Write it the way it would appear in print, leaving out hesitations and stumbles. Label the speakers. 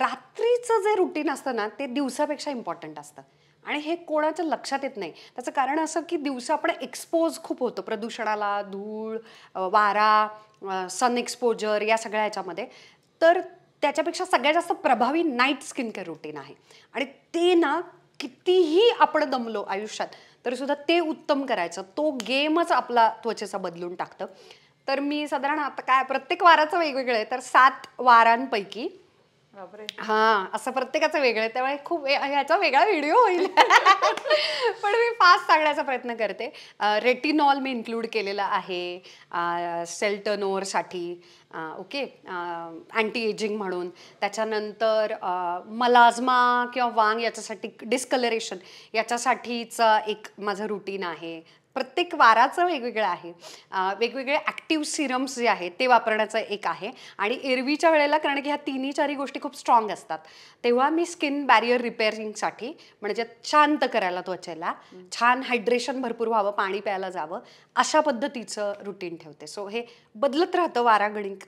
Speaker 1: रात्रीचं जे रुटीन असतं ना ते दिवसापेक्षा इम्पॉर्टंट असतं आणि हे कोणाच्या लक्षात येत नाही. त्याचं कारण असं की दिवसा आपण एक्सपोज खूप होतो प्रदूषणाला, धूळ, वारा, सन एक्सपोजर या सगळ्या ह्याच्यामध्ये. तर त्याच्यापेक्षा सगळ्यात जास्त प्रभावी नाईट स्किन केअर रुटीन आहे आणि ते ना कितीही आपण दमलो आयुष्यात तरी सुद्धा ते उत्तम करायचं. तो गेमच आपला त्वचेचा बदलून टाकतं. तर मी साधारण आता काय प्रत्येक वाराचं वेगवेगळं आहे तर 7 वारांपैकी हां, असं प्रत्येकाचं वेगळं आहे. त्यामुळे खूप ह्याचा वेगळा व्हिडिओ होईल. पण मी फास्ट सांगण्याचा प्रयत्न करते. रेटिनॉल मी इन्क्लूड केलेलं आहे सेल टर्नओव्हरसाठी. ओके. अँटी एजिंग म्हणून. त्याच्यानंतर मलाज्मा किंवा वांग याच्यासाठी डिस्कलरेशन याच्यासाठीचं एक माझं रुटीन आहे. प्रत्येक वाराचं वेगवेगळं आहे. वेगवेगळे ॲक्टिव्ह सिरम्स जे आहेत ते वापरण्याचं एक आहे आणि एरवीच्या वेळेला कारण की ह्या तिन्ही चारी गोष्टी खूप स्ट्रॉंग असतात तेव्हा मी स्किन बॅरियर रिपेअरिंगसाठी म्हणजे शांत करायला त्वचेला छान हायड्रेशन भरपूर व्हावं, पाणी प्यायला जावं अशा पद्धतीचं रुटीन ठेवते. सो हे बदलत राहतं वारागणिक.